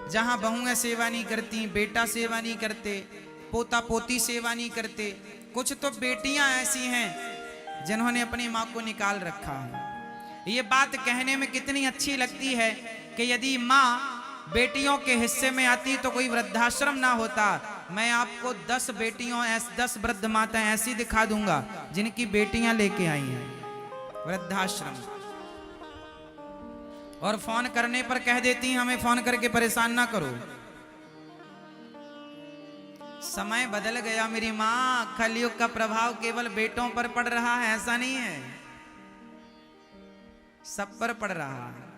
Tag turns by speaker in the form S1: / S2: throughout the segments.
S1: जहां बहुएं सेवा नहीं करती, बेटा सेवा नहीं करते, पोता पोती सेवा नहीं करते। कुछ तो बेटियां ऐसी हैं जिन्होंने अपनी माँ को निकाल रखा है। ये बात कहने में कितनी अच्छी लगती है कि यदि माँ बेटियों के हिस्से में आती तो कोई वृद्धाश्रम ना होता। मैं आपको 10 बेटियों 10 वृद्ध माताएं ऐसी दिखा दूंगा जिनकी बेटियां लेके आई हैं वृद्धाश्रम, और फोन करने पर कह देती हैं हमें फोन करके परेशान ना करो। समय बदल गया मेरी माँ, कलयुग का प्रभाव केवल बेटों पर पड़ रहा है ऐसा नहीं है, सब पर पड़ रहा है।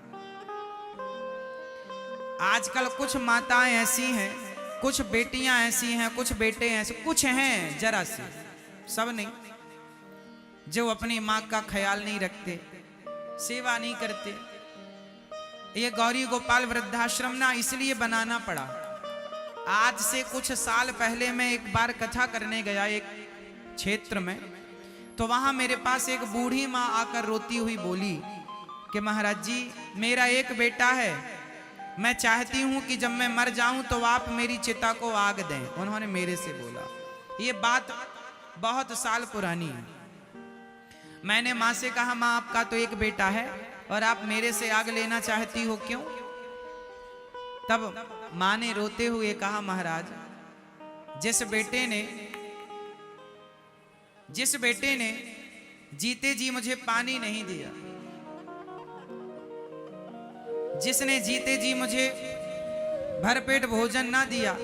S1: आजकल कुछ माताएं ऐसी हैं, कुछ बेटियां ऐसी हैं, कुछ बेटे ऐसे, कुछ हैं जरा से, सब नहीं, जो अपनी माँ का ख्याल नहीं रखते, सेवा नहीं करते। ये गौरी गोपाल वृद्धाश्रम ना इसलिए बनाना पड़ा। आज से कुछ साल पहले मैं एक बार कथा करने गया एक क्षेत्र में, तो वहां मेरे पास एक बूढ़ी माँ आकर रोती हुई बोली कि महाराज जी मेरा एक बेटा है, मैं चाहती हूं कि जब मैं मर जाऊं तो आप मेरी चिता को आग दें। उन्होंने मेरे से बोला, ये बात बहुत साल पुरानी है। मैंने माँ से कहा माँ आपका तो एक बेटा है और आप मेरे से आग लेना चाहती हो, क्यों? तब माँ ने रोते हुए कहा महाराज जिस बेटे ने जीते जी मुझे पानी नहीं दिया, जिसने जीते जी मुझे भरपेट भोजन ना दिया,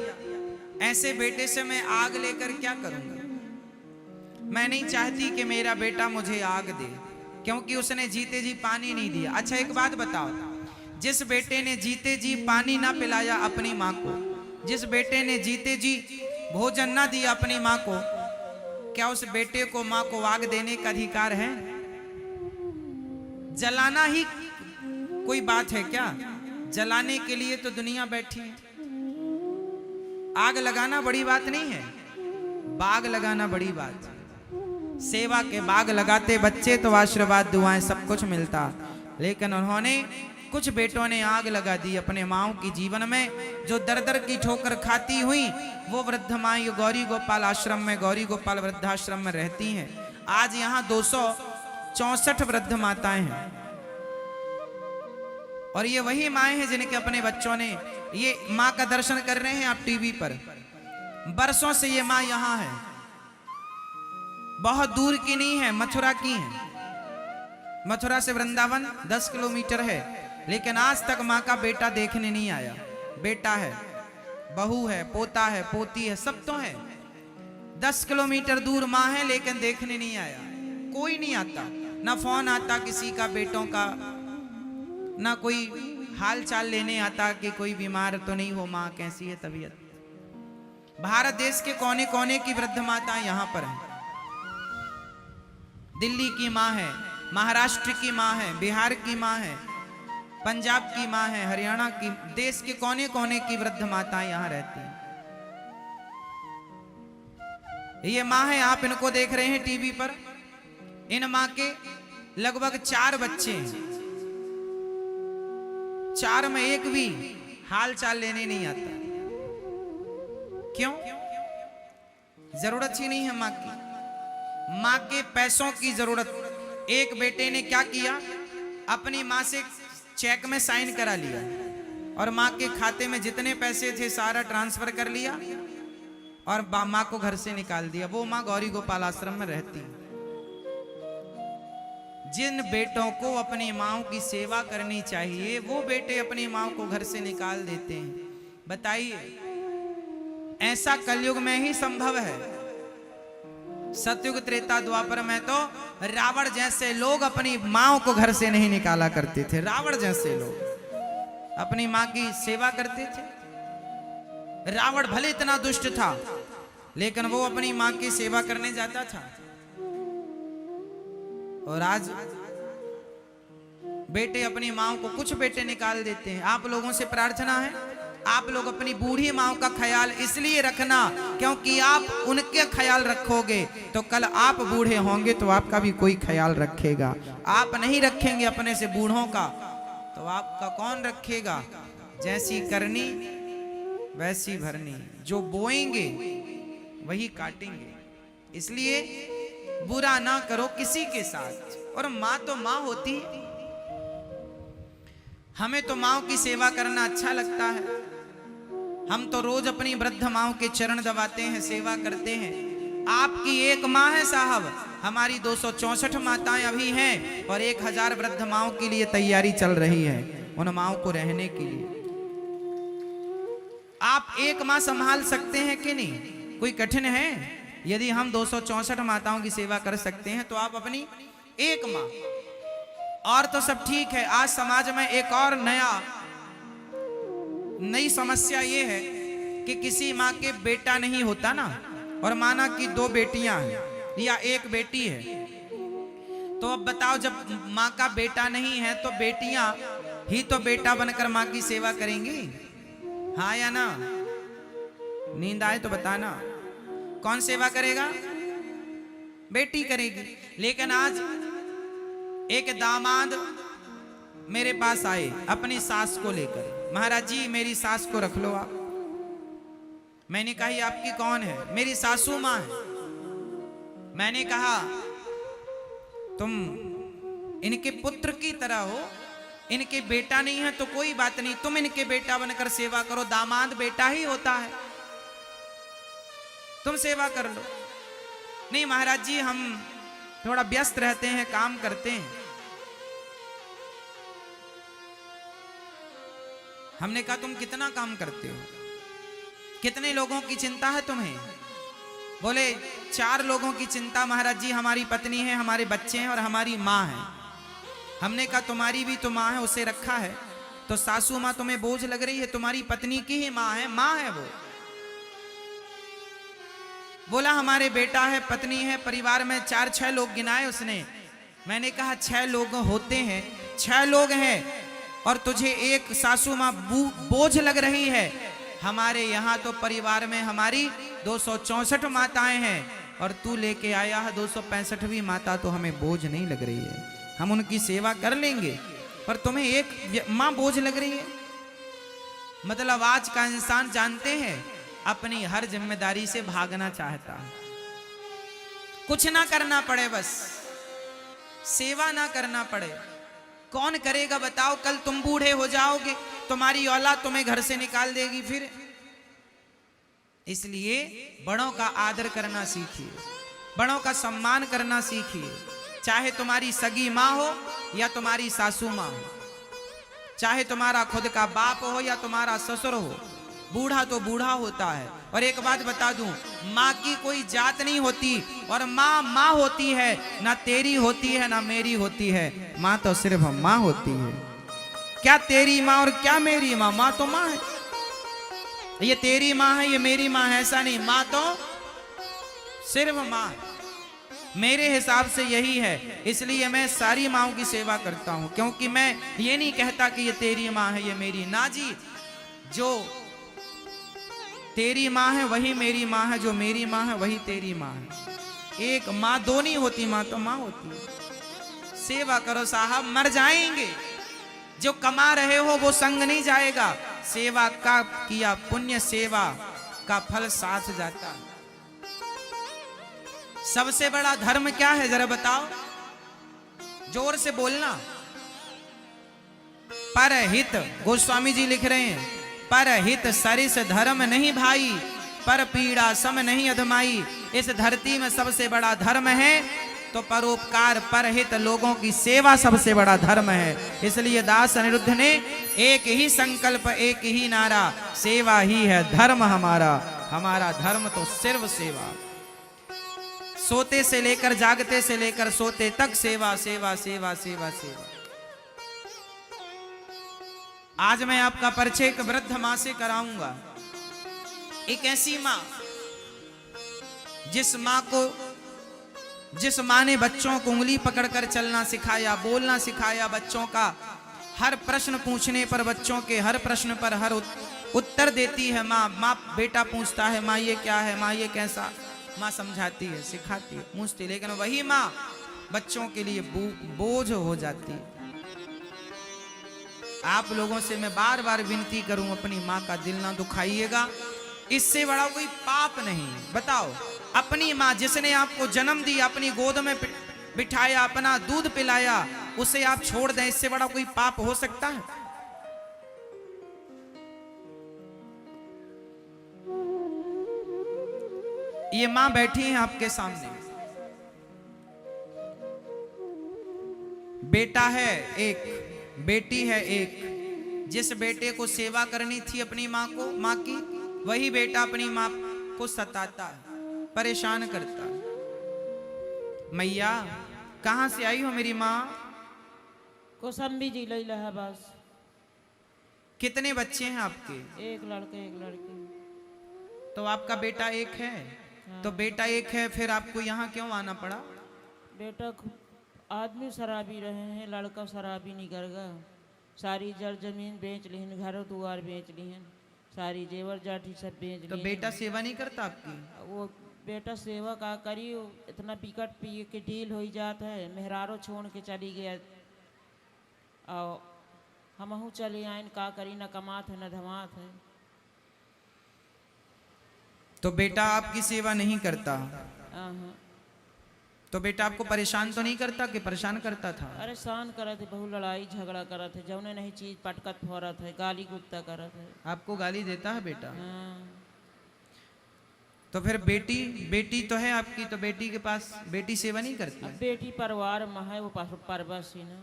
S1: ऐसे बेटे से मैं आग लेकर क्या करूंगा? मैं नहीं चाहती कि मेरा बेटा मुझे आग दे, क्योंकि उसने जीते जी पानी नहीं दिया। अच्छा एक बात बताओ, जिस बेटे ने जीते जी पानी ना पिलाया अपनी माँ को, जिस बेटे ने जीते जी भोजन ना दिया अपनी माँ को, क्या उस बेटे को माँ को आग देने का अधिकार है? जलाना ही कोई बात है क्या? जलाने के लिए तो दुनिया बैठी है। आग लगाना बड़ी बात नहीं है, बाग लगाना बड़ी बात है। सेवा के बाग लगाते बच्चे तो आशीर्वाद दुआएं सब कुछ मिलता, लेकिन उन्होंने, कुछ बेटों ने आग लगा दी अपने माओ की जीवन में, जो दर दर की ठोकर खाती हुई वो वृद्ध माँ गौरी गोपाल आश्रम में, गौरी गोपाल वृद्धाश्रम में रहती हैं। आज यहाँ 264 वृद्ध माताएं हैं, और ये वही माएँ हैं जिनके अपने बच्चों ने, ये माँ का दर्शन कर रहे हैं आप टीवी पर, बरसों से ये माँ यहाँ है, बहुत दूर की नहीं है, मथुरा की है। मथुरा से वृंदावन 10 किलोमीटर है, लेकिन आज तक माँ का बेटा देखने नहीं आया। बेटा है, बहू है, पोता है, पोती है, सब तो है। 10 किलोमीटर दूर माँ है, लेकिन देखने नहीं आया, कोई नहीं आता, ना फोन आता किसी का बेटों का, ना कोई हाल चाल लेने आता कि कोई बीमार तो नहीं हो, माँ कैसी है तबीयत। भारत देश के कोने कोने की वृद्ध माताएं यहाँ पर हैं। दिल्ली की माँ है, महाराष्ट्र की माँ है, बिहार की माँ है, पंजाब की माँ है, हरियाणा की, देश के कोने कोने की वृद्ध माताएं यहाँ रहती हैं। ये माँ है, आप इनको देख रहे हैं टीवी पर। इन माँ के लगभग 4 बच्चे हैं, 4 में एक भी हाल चाल लेने नहीं आता। क्यों? जरूरत ही नहीं है माँ की। माँ के पैसों की जरूरत। एक बेटे ने क्या किया, अपनी माँ से चेक में साइन करा लिया और माँ के खाते में जितने पैसे थे सारा ट्रांसफर कर लिया और माँ को घर से निकाल दिया। वो माँ गौरी गोपाल आश्रम में रहती है। जिन बेटों को अपनी माँ की सेवा करनी चाहिए, वो बेटे अपनी माँ को घर से निकाल देते हैं। बताइए, ऐसा कलयुग में ही संभव है। सतयुग त्रेता द्वापर में तो रावण जैसे लोग अपनी माँ को घर से नहीं निकाला करते थे। रावण जैसे लोग अपनी माँ की सेवा करते थे। रावण भले इतना दुष्ट था, लेकिन वो अपनी माँ की सेवा करने जाता था। और आज बेटे अपनी माँ को, कुछ बेटे निकाल देते हैं। आप लोगों से प्रार्थना है, आप लोग अपनी बूढ़ी माँ का ख्याल इसलिए रखना क्योंकि आप उनके ख्याल रखोगे तो कल आप बूढ़े होंगे तो आपका भी कोई ख्याल रखेगा। आप नहीं रखेंगे अपने से बूढ़ों का तो आपका कौन रखेगा? जैसी करनी वैसी भरनी, जो बोएंगे वही काटेंगे, इसलिए बुरा ना करो किसी के साथ। और माँ तो माँ होती है, हमें तो माँ की सेवा करना अच्छा लगता है। हम तो रोज अपनी वृद्ध माँ के चरण दबाते हैं, सेवा करते हैं। आपकी एक माँ है साहब, हमारी 264 माताएं अभी हैं और 1000 वृद्ध माँ के लिए तैयारी चल रही है, उन माँ को रहने के लिए। आप एक माँ संभाल सकते हैं कि नहीं? कोई कठिन है? यदि हम 264 माताओं की सेवा कर सकते हैं तो आप अपनी एक माँ, और तो सब ठीक है। आज समाज में एक और नई समस्या ये है कि किसी माँ के बेटा नहीं होता ना, और माना कि 2 बेटियां हैं या 1 बेटी है, तो अब बताओ जब माँ का बेटा नहीं है तो बेटियां ही तो बेटा बनकर माँ की सेवा करेंगी, हाँ या ना? नींद आए तो बताना, कौन सेवा करेगा? बेटी करेगी। लेकिन आज एक दामाद मेरे पास आए अपनी सास को लेकर, महाराज जी मेरी सास को रख लो आप। मैंने कहा ये आपकी कौन है? मेरी सासू माँ है। मैंने कहा तुम इनके पुत्र की तरह हो, इनके बेटा नहीं है तो कोई बात नहीं, तुम इनके बेटा बनकर सेवा करो, दामाद बेटा ही होता है, तुम सेवा कर लो। नहीं महाराज जी हम थोड़ा व्यस्त रहते हैं, काम करते हैं। हमने कहा तुम कितना काम करते हो, कितने लोगों की चिंता है तुम्हें? बोले 4 लोगों की चिंता महाराज जी, हमारी पत्नी है, हमारे बच्चे हैं और हमारी माँ है। हमने कहा तुम्हारी भी तो माँ है, उसे रखा है, तो सासू माँ तुम्हें बोझ लग रही है? तुम्हारी पत्नी की ही माँ है वो। बोला हमारे बेटा है, पत्नी है, परिवार में 4-6 लोग गिनाए उसने। मैंने कहा 6 लोग होते हैं, 6 लोग हैं और तुझे एक सासू माँ बोझ लग रही है। हमारे यहाँ तो परिवार में हमारी 264 माताएं हैं और तू लेके आया है 265वीं माता, तो हमें बोझ नहीं लग रही है, हम उनकी सेवा कर लेंगे, पर तुम्हें एक माँ बोझ लग रही है। मतलब आज का इंसान जानते हैं अपनी हर जिम्मेदारी से भागना चाहता है, कुछ ना करना पड़े, बस सेवा ना करना पड़े। कौन करेगा बताओ? कल तुम बूढ़े हो जाओगे, तुम्हारी औलाद तुम्हें घर से निकाल देगी फिर। इसलिए बड़ों का आदर करना सीखिए, बड़ों का सम्मान करना सीखिए। चाहे तुम्हारी सगी माँ हो या तुम्हारी सासू माँ हो, चाहे तुम्हारा खुद का बाप हो या तुम्हारा ससुर हो, बूढ़ा तो बूढ़ा होता है। और एक बात बता दूं, माँ की कोई जात नहीं होती, और माँ माँ होती है, ना तेरी होती है ना मेरी होती है, माँ तो सिर्फ माँ होती है। क्या तेरी माँ और क्या मेरी माँ? माँ तो माँ है, ये तेरी माँ है ये मेरी माँ है ऐसा नहीं, माँ तो सिर्फ माँ है। मेरे हिसाब से यही है, इसलिए मैं सारी माँओं की सेवा करता हूँ, क्योंकि मैं ये नहीं कहता कि ये तेरी माँ है ये मेरी, ना जी। जो तेरी माँ है वही मेरी माँ है, जो मेरी माँ है वही तेरी माँ है। एक माँ 2 नहीं होती, माँ तो माँ होती है। सेवा करो साहब, मर जाएंगे। जो कमा रहे हो वो संग नहीं जाएगा, सेवा का किया पुण्य सेवा का फल साथ जाता है। सबसे बड़ा धर्म क्या है जरा बताओ? जोर से बोलना। परहित, गोस्वामी जी लिख रहे हैं, परहित सरिस धर्म नहीं भाई, पर पीड़ा सम नहीं अधमाई। इस धरती में सबसे बड़ा धर्म है तो परोपकार, परहित, लोगों की सेवा सबसे बड़ा धर्म है। इसलिए दास अनिरुद्ध ने एक ही संकल्प, एक ही नारा, सेवा ही है धर्म हमारा। हमारा धर्म तो सिर्फ सेवा, सोते से लेकर जागते से लेकर सोते तक सेवा सेवा सेवा सेवा सेवा। आज मैं आपका परिचय एक वृद्ध मां से कराऊंगा। एक ऐसी मां जिस मां ने बच्चों को उंगली पकड़कर चलना सिखाया, बोलना सिखाया, बच्चों का हर प्रश्न पूछने पर बच्चों के हर प्रश्न पर हर उत्तर देती है माँ। बेटा पूछता है माँ ये क्या है, माँ ये कैसा, माँ समझाती है, सिखाती है, पूछती, लेकिन वही माँ बच्चों के लिए बोझ हो जाती है। आप लोगों से मैं बार बार विनती करूं, अपनी माँ का दिल ना दुखाइएगा। इससे बड़ा कोई पाप नहीं। बताओ, अपनी माँ जिसने आपको जन्म दिया, अपनी गोद में बिठाया, अपना दूध पिलाया, उसे आप छोड़ दें, इससे बड़ा कोई पाप हो सकता है? ये माँ बैठी है आपके सामने, बेटा है एक, बेटी है एक। जिस बेटे को सेवा करनी थी अपनी माँ की, वही बेटा अपनी माँ को सताता है, परेशान करता है। मैया कहाँ से आई हो मेरी माँ?
S2: कौसम्बी जिला इलाहाबाद।
S1: कितने बच्चे हैं आपके?
S2: एक लड़का एक लड़की।
S1: तो आपका बेटा एक है?
S2: हाँ।
S1: तो बेटा एक है, फिर आपको यहाँ क्यों आना पड़ा?
S2: बेटा आदमी शराबी रहे हैं, लड़का शराबी निकल गया। सारी जड़ जमीन बेच लिहन, घर दुआर बेच लिहन, सारी जेवर जाठी सब बेच
S1: तो
S2: लिहन।
S1: बेटा सेवा नहीं करता आपकी?
S2: वो बेटा सेवा का करी, इतना पिकट पी के डील हो जाता है, मेहरारो छोड़ के चली गया। और हमहू चले आइन, का करी, न कमात है न धमात है।
S1: तो बेटा आपकी सेवा नहीं करता?
S2: हाँ।
S1: तो बेटा आपको परेशान तो नहीं करता कि परेशान करता था?
S2: अरे शान करत है, बहु लड़ाई झगड़ा करत है, जौने नहीं चीज पटकत फोरत है, गाली गुप्ता करत है।
S1: आपको गाली देता है बेटा?
S2: हाँ।
S1: तो फिर बेटी तो है आपकी, तो बेटी के पास बेटी सेवा नहीं करती?
S2: अब बेटी परिवार में है, वो परबस ही ना।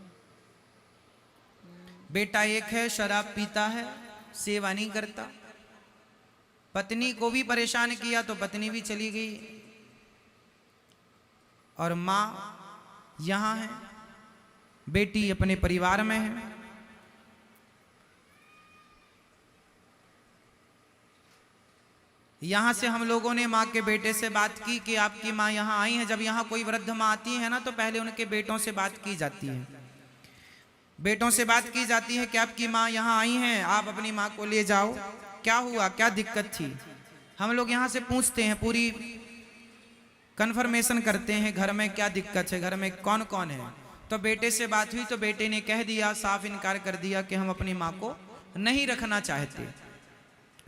S1: बेटा एक है, शराब पीता है, सेवा नहीं करता। पत्नी को भी परेशान किया तो पत्नी भी चली गई, और माँ यहाँ है, बेटी अपने परिवार में है। यहाँ से हम लोगों ने माँ के बेटे से बात की कि आपकी माँ यहाँ आई है। जब यहाँ कोई वृद्ध माँ आती है ना, तो पहले उनके बेटों से बात की जाती है। बेटों से बात की जाती है कि आपकी माँ यहाँ आई हैं, आप अपनी माँ को ले जाओ। क्या हुआ, क्या दिक्कत थी? हम लोग यहाँ से पूछते हैं, पूरी कंफर्मेशन करते हैं, घर में क्या दिक्कत है, घर में कौन कौन है। तो बेटे से बात हुई तो बेटे ने कह दिया, साफ इनकार कर दिया कि हम अपनी माँ को नहीं रखना चाहते,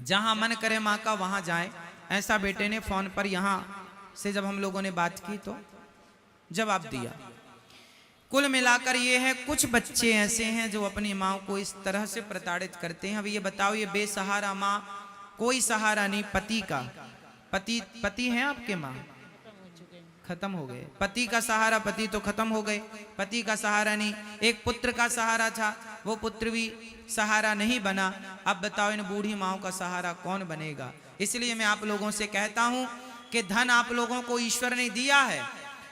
S1: जहाँ मन करे माँ का वहाँ जाए। ऐसा बेटे ने फोन पर यहाँ से जब हम लोगों ने बात की तो जवाब दिया। कुल मिलाकर ये है, कुछ बच्चे ऐसे हैं जो अपनी माँ को इस तरह से प्रताड़ित करते हैं। अब ये बताओ, ये बेसहारा माँ, कोई सहारा नहीं, पति का, पति है आपके माँ? खत्म हो गए। पति का सहारा, पति तो खत्म हो गए, पति का सहारा नहीं। एक पुत्र का सहारा था, वो पुत्र भी सहारा नहीं बना। अब बताओ, इन बूढ़ी माओ का सहारा कौन बनेगा? इसलिए मैं आप लोगों से कहता हूं कि धन आप लोगों को ईश्वर ने दिया है,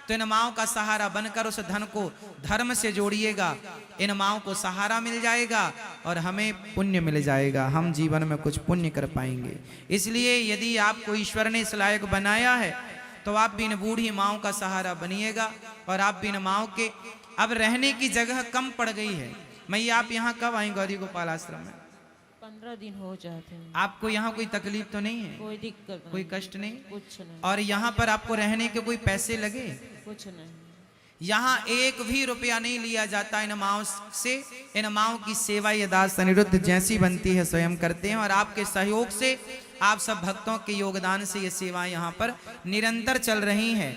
S1: तो इन माओ का सहारा बनकर उस धन को धर्म से जोड़िएगा। इन माओ को सहारा मिल जाएगा और हमें पुण्य मिल जाएगा, हम जीवन में कुछ पुण्य कर पाएंगे। इसलिए यदि आपको ईश्वर ने इस लायक बनाया है, तो आप भी इन बूढ़ी माओ का सहारा बनिएगा। और आप भी इन माओ के, अब रहने की जगह कम पड़ गई है। मैया आप यहाँ कब आई गौरी गोपाल आश्रम में?
S2: 15 दिन हो जाते हैं।
S1: आपको यहाँ कोई तकलीफ तो नहीं है?
S2: कोई दिक्कत नहीं,
S1: कोई कष्ट नहीं?
S2: कुछ नहीं।
S1: और यहाँ पर आपको रहने के कोई पैसे लगे?
S2: कुछ नहीं।
S1: यहाँ एक भी रुपया नहीं लिया जाता इन माओ से। इन माओ की सेवा ये दास अनिरुद्ध जैसी बनती है स्वयं करते हैं, और आपके सहयोग से, आप सब भक्तों के योगदान से ये सेवाएं यहाँ पर निरंतर चल रही हैं।